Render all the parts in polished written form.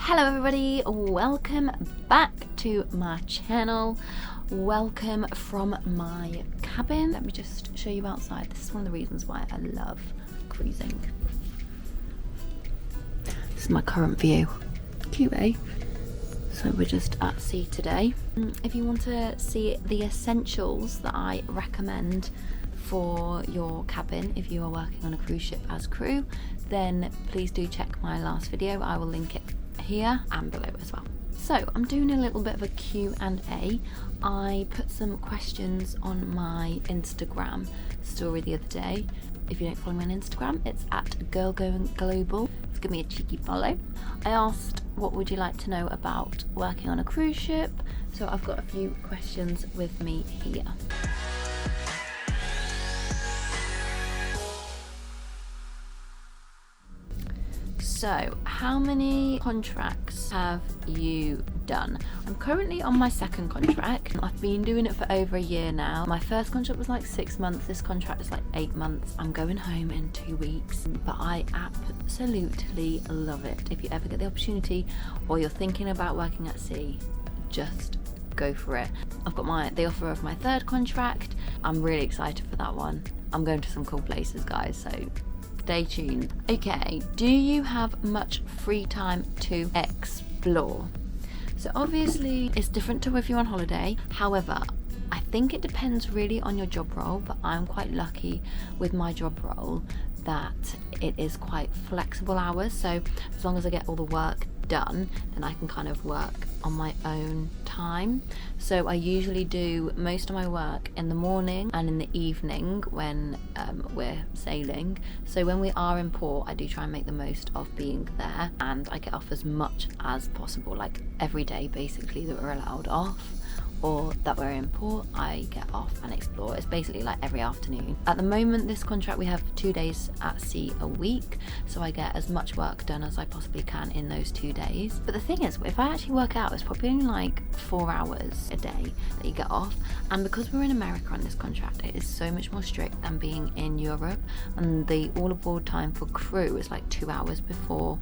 Hello everybody, welcome back to my channel. Welcome from my cabin. Let me just show you outside. This is one of the reasons why I love cruising. This is my current view. Cute, eh? So we're just at sea today. If you want to see the essentials that I recommend for your cabin if you are working on a cruise ship as crew, then please do check my last video. I will link it here and below as well. So I'm doing a little bit of a Q&A. I put some questions on my Instagram story the other day. If you don't follow me on Instagram, it's at girlgoingglobal. Give me a cheeky follow. I asked, what would you like to know about working on a cruise ship? So I've got a few questions with me here. So, how many contracts have you done? I'm currently on my second contract. I've been doing it for over a year now. My first contract was like 6 months. This contract is like 8 months. I'm going home in 2 weeks, but I absolutely love it. If you ever get the opportunity or you're thinking about working at sea, just go for it. I've got the offer of my third contract. I'm really excited for that one. I'm going to some cool places, guys, so stay tuned. Okay, do you have much free time to explore? So obviously it's different to if you're on holiday. However, I think it depends really on your job role, but I'm quite lucky with my job role that it is quite flexible hours. So as long as I get all the work done, then I can kind of work on my own time. So I usually do most of my work in the morning and in the evening when we're sailing. So when we are in port, I do try and make the most of being there, and I get off as much as possible, like every day basically that we're allowed off or that we're in port, I get off and explore. It's basically like every afternoon. At the moment, this contract, we have 2 days at sea a week, so I get as much work done as I possibly can in those 2 days. But the thing is, if I actually work out, it's probably only like 4 hours a day that you get off. And because we're in America on this contract, it is so much more strict than being in Europe. And the all aboard time for crew is like 2 hours before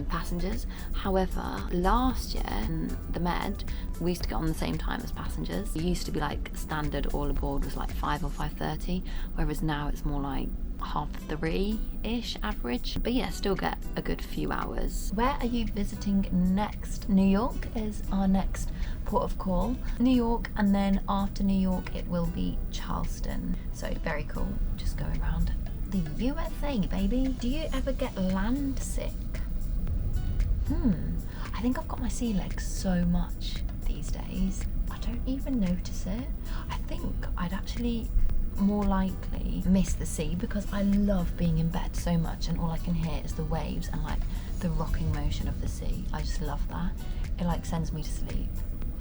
passengers. However, last year in the Med, we used to get on the same time as passengers. It used to be like standard all aboard was like 5 or 5:30, whereas now it's more like 3:30-ish average. But yeah, still get a good few hours. Where are you visiting next? New York is our next port of call. New York, and then after New York it will be Charleston. So very cool, just going around the USA, baby. Do you ever get land sick? I think I've got my sea legs so much these days, I don't even notice it. I think I'd actually more likely miss the sea because I love being in bed so much and all I can hear is the waves and like the rocking motion of the sea. I just love that. It like sends me to sleep.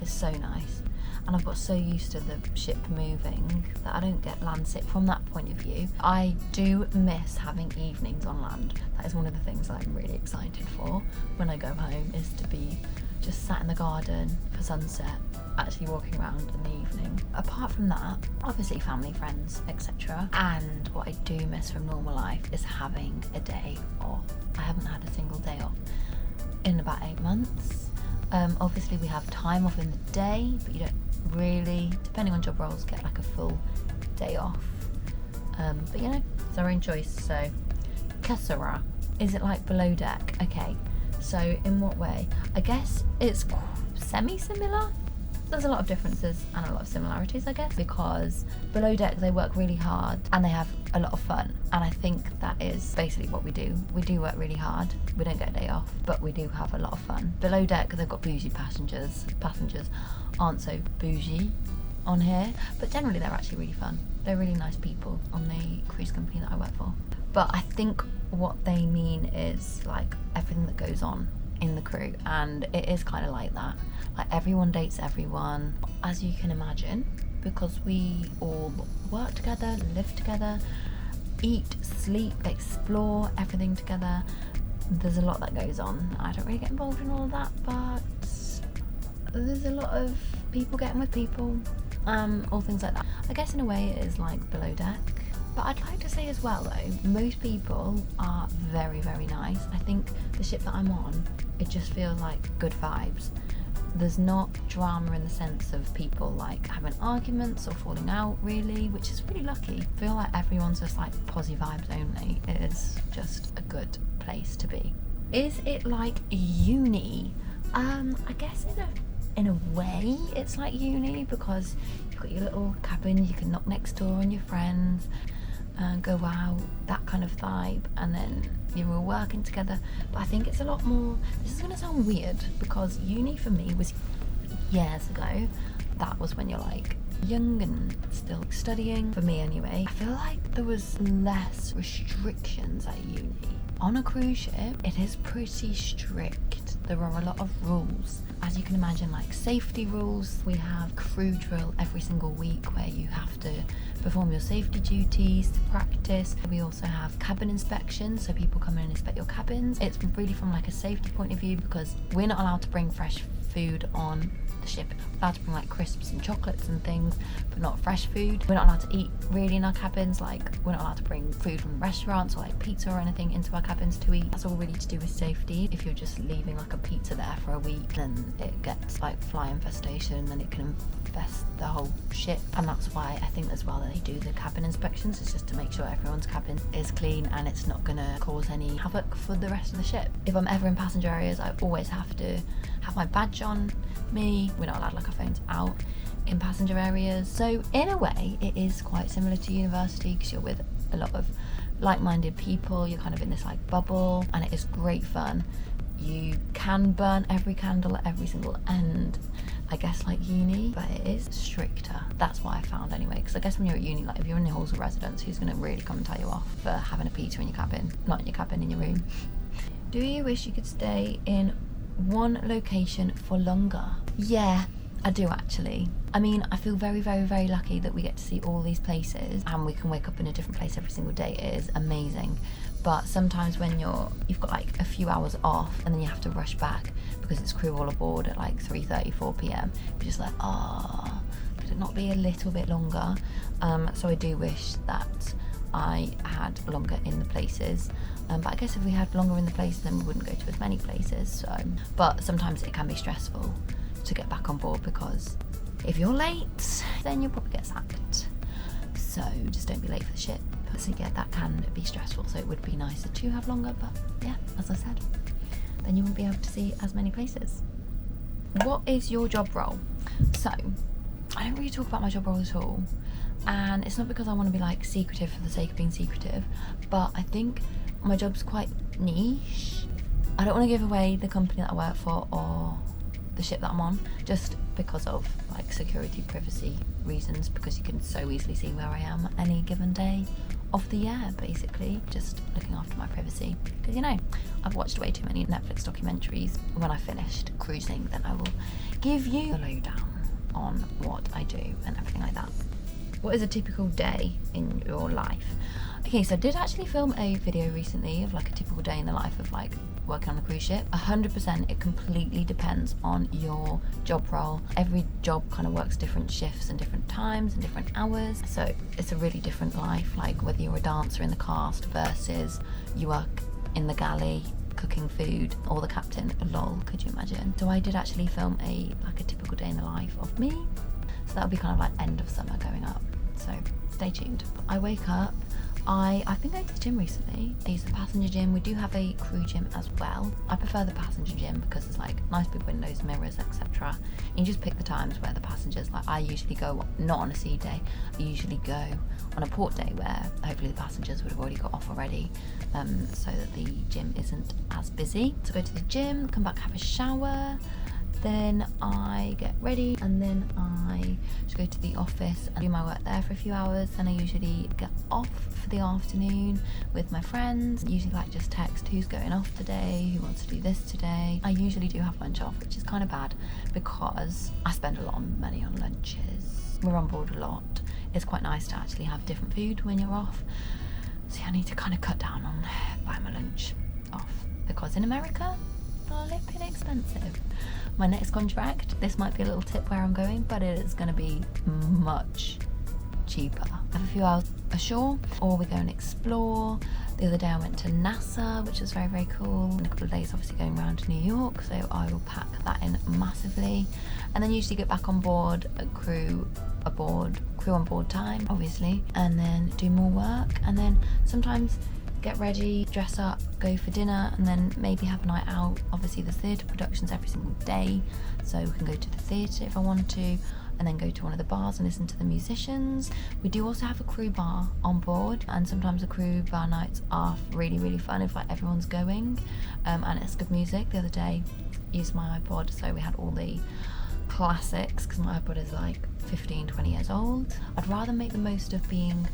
It's so nice. And I've got so used to the ship moving that I don't get land sick from that point of view. I do miss having evenings on land. That is one of the things that I'm really excited for when I go home, is to be just sat in the garden for sunset, actually walking around in the evening. Apart from that, obviously family, friends, etc. And what I do miss from normal life is having a day off. I haven't had a single day off in about 8 months. Obviously we have time off in the day, but you don't really, depending on job roles, get like a full day off. But you know, it's our own choice. So Cassera, is it like below deck? Okay, so in what way? I guess it's semi-similar. There's a lot of differences and a lot of similarities, I guess, because below deck they work really hard and they have a lot of fun, and I think that is basically what we do. We do work really hard, we don't get a day off, but we do have a lot of fun. Below deck they've got bougie passengers. Passengers aren't so bougie on here, but generally they're actually really fun. They're really nice people on the cruise company that I work for. But I think what they mean is like everything that goes on in the crew, and it is kind of like that. Like everyone dates everyone, as you can imagine, because we all work together, live together, eat, sleep, explore everything together. There's a lot that goes on. I don't really get involved in all of that, but there's a lot of people getting with people, all things like that. I guess in a way it is like below deck. But I'd like to say as well though, most people are very, very nice. I think the ship that I'm on, it just feels like good vibes. There's not drama in the sense of people like having arguments or falling out really, which is really lucky. I feel like everyone's just like positive vibes only. It is just a good place to be. Is it like uni? I guess in a way it's like uni, because you've got your little cabin, you can knock next door on your friends and go out, that kind of vibe, and then you're all working together. But I think it's a lot more, this is going to sound weird, because uni for me was years ago. That was when you're like young and still studying, for me anyway. I feel like there was less restrictions at uni. On a cruise ship, it is pretty strict. There are a lot of rules. As you can imagine, like safety rules. We have crew drill every single week where you have to perform your safety duties to practice. We also have cabin inspections, so people come in and inspect your cabins. It's really from like a safety point of view, because we're not allowed to bring fresh food on the ship. We're allowed to bring like crisps and chocolates and things, but not fresh food. We're not allowed to eat really in our cabins. Like, we're not allowed to bring food from restaurants or like pizza or anything into our cabins to eat. That's all really to do with safety. If you're just leaving like a pizza there for a week, then it gets like fly infestation and it can infest the whole ship. And that's why I think as well that they do the cabin inspections. It's just to make sure everyone's cabin is clean and it's not gonna cause any havoc for the rest of the ship. If I'm ever in passenger areas, I always have to have my badge on me. We're not allowed like our phones out in passenger areas. So in a way it is quite similar to university, because you're with a lot of like-minded people. You're kind of in this like bubble, and it is great fun. You can burn every candle at every single end, I guess, like uni, but it is stricter. That's what I found anyway, because I guess when you're at uni, like if you're in the halls of residence, who's going to really come and tell you off for having a pizza in your cabin? Not in your cabin, in your room. Do you wish you could stay in one location for longer? Yeah, I do actually. I mean, I feel very, very, very lucky that we get to see all these places and we can wake up in a different place every single day. It is amazing. But sometimes when you've got like a few hours off and then you have to rush back because it's crew all aboard at like 3:30, 4 p.m, you're just like, could it not be a little bit longer? So I do wish that I had longer in the places. But I guess if we had longer in the places, then we wouldn't go to as many places. So, but sometimes it can be stressful to get back on board, because if you're late, then you'll probably get sacked. So just don't be late for the ship. So yeah, that can be stressful. So it would be nicer to have longer, but yeah, as I said, then you won't be able to see as many places. What is your job role? So I don't really talk about my job role at all. And it's not because I want to be like secretive for the sake of being secretive, but I think my job's quite niche. I don't want to give away the company that I work for or the ship that I'm on, just because of like security, privacy reasons, because you can so easily see where I am any given day of the year, basically. Just looking after my privacy, because you know, I've watched way too many Netflix documentaries. When I finished cruising, then I will give you the lowdown on what I do and everything like that. What is a typical day in your life? Okay, so I did actually film a video recently of like a typical day in the life of like working on a cruise ship. 100% it completely depends on your job role. Every job kind of works different shifts and different times and different hours, so it's a really different life, like whether you're a dancer in the cast versus you work in the galley cooking food, or the captain. Lol, could you imagine? So I did actually film a typical day in the life of me, so that'll be kind of like end of summer going up, so stay tuned. I wake up, I've been going to the gym recently. I use the passenger gym. We do have a crew gym as well. I prefer the passenger gym because there's like nice big windows, mirrors, etc. You just pick the times where the passengers, like I usually go, not on a sea day, I usually go on a port day where hopefully the passengers would have already got off already, so that the gym isn't as busy. So go to the gym, come back, have a shower, then I get ready, and then I just go to the office and do my work there for a few hours. Then I usually get off for the afternoon with my friends. Usually like just text who's going off today, who wants to do this today. I usually do have lunch off, which is kind of bad because I spend a lot of money on lunches. We're on board a lot. It's quite nice to actually have different food when you're off. So I need to kind of cut down on buying my lunch off, because in America, flipping expensive. My next contract, this might be a little tip where I'm going, but it is going to be much cheaper. I have a few hours ashore, or we go and explore. The other day I went to NASA, which was very, very cool. In a couple of days, obviously going around to New York, so I will pack that in massively. And then usually get back on board, crew on board time, obviously, and then do more work. And then sometimes get ready, dress up, go for dinner, and then maybe have a night out. Obviously there's theatre productions every single day, so we can go to the theatre if I want to, and then go to one of the bars and listen to the musicians. We do also have a crew bar on board, and sometimes the crew bar nights are really, really fun if like everyone's going, and it's good music. The other day used my iPod, so we had all the classics, because my iPod is like 15-20 years old. I'd rather make the most of being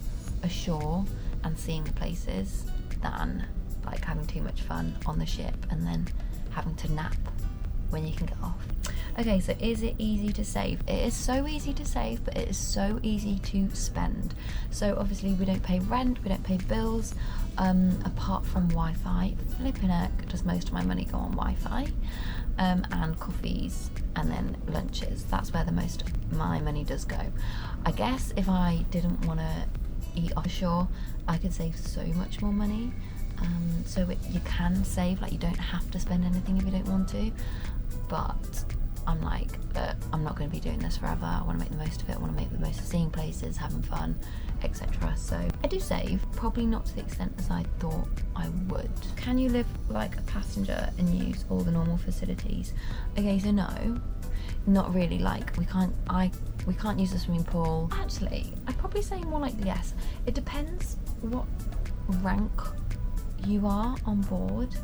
ashore and seeing the places than like having too much fun on the ship and then having to nap when you can get off. Okay, so is it easy to save? It is so easy to save, but it is so easy to spend. So obviously we don't pay rent, we don't pay bills, apart from Wi-Fi. Flipping heck, does most of my money go on Wi-Fi, and coffees, and then lunches. That's where the most of my money does go. I guess if I didn't want to eat offshore, I could save so much more money. You can save, like you don't have to spend anything if you don't want to, but I'm like, I'm not going to be doing this forever. I want to make the most of it. I want to make the most of seeing places, having fun, etc. So I do save, probably not to the extent as I thought I would. Can you live like a passenger and use all the normal facilities? Okay, so no, not really. Like we can't use the swimming pool. Actually, I'd probably say more like yes. It depends what rank you are on board.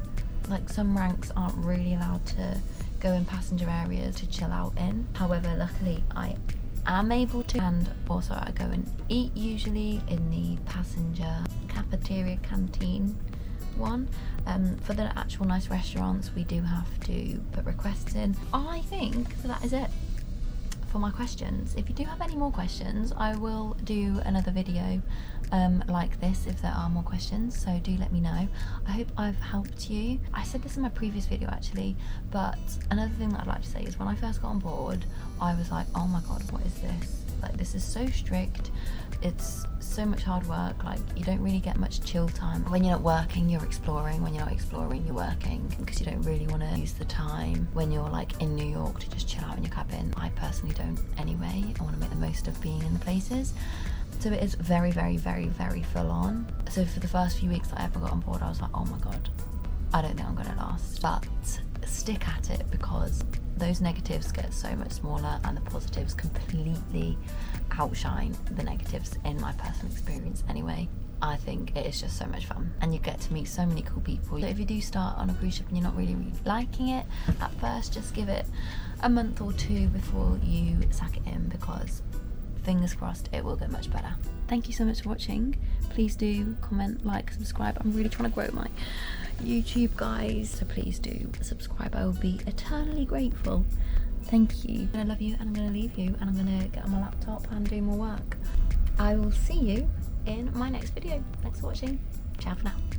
Like some ranks aren't really allowed to go in passenger areas to chill out in. However, luckily I am able to, and also I go and eat usually in the passenger cafeteria canteen one. For the actual nice restaurants, we do have to put requests in. I think that is it for my questions. If you do have any more questions, I will do another video like this if there are more questions, so do let me know. I hope I've helped you. I said this in my previous video actually, but another thing that I'd like to say is when I first got on board, I was like, oh my god, what is this? Like, this is so strict, it's so much hard work, like you don't really get much chill time. When you're not working, you're exploring. When you're not exploring, you're working, because you don't really want to use the time when you're like in New York to just chill out in your cabin. I personally don't anyway. I want to make the most of being in the places. So it is very, very, very, very full on. So for the first few weeks that I ever got on board, I was like, oh my god, I don't think I'm gonna last. But stick at it, because those negatives get so much smaller and the positives completely outshine the negatives in my personal experience anyway. I think it is just so much fun, and you get to meet so many cool people. So if you do start on a cruise ship and you're not really liking it at first, just give it a month or two before you sack it in, because fingers crossed it will get much better. Thank you so much for watching. Please do comment, like, subscribe. I'm really trying to grow my YouTube, guys, so please do subscribe. I will be eternally grateful. Thank you. I love you, and I'm gonna leave you, and I'm gonna get on my laptop and do more work. I will see you in my next video. Thanks for watching. Ciao for now.